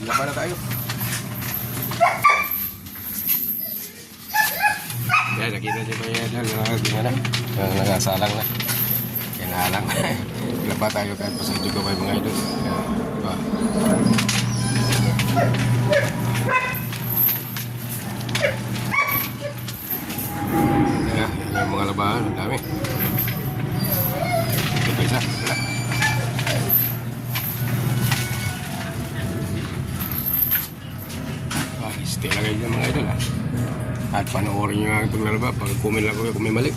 laban na tayo. Yan, nakita niyo ba yan? Gimana? Nangasalang na. Kinahalang. Laba tayo kahit pa sa ito gawin mga idol. Diba? Yan yung mga labahan. Ang dami. Ito pa isa. Stay lang kayo mga idol ha. At panoorin nyo ang paglalaba. Pag kumin lang ko kung may mali.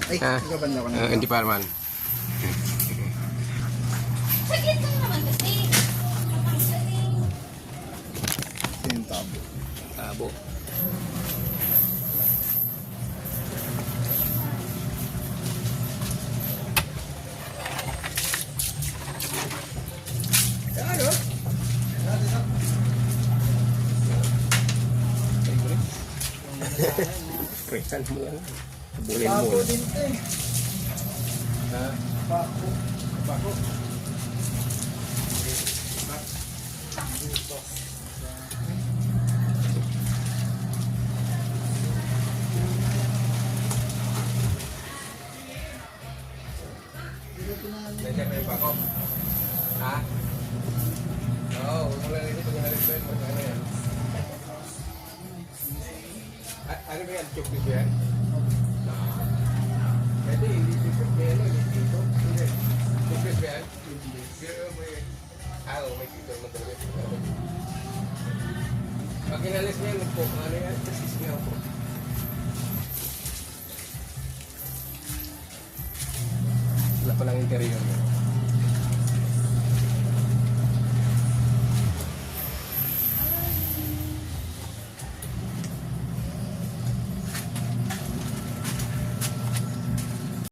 Ay, nagabanda ko na. Hindi pa naman. Saglit lang naman kasi. Yung tabo. Tabo. Ano? Presan mo yan. Sabulin mo. Tabo din ito eh. Ha? Bako. Bako. Nandiyan kayo pa ako? Ha? Oo, wala rin ito pag nalit mo. Ano yan? Ano ba yan? Chocolate ba yan? Pwede, hindi chocolate ba yan? Hindi dito? Hindi. Chocolate ba yan? Hindi. Pero may... may dito naman talaga. Pag inalis mo yan, ano yan? Kasi singaw po. Wala palang interior.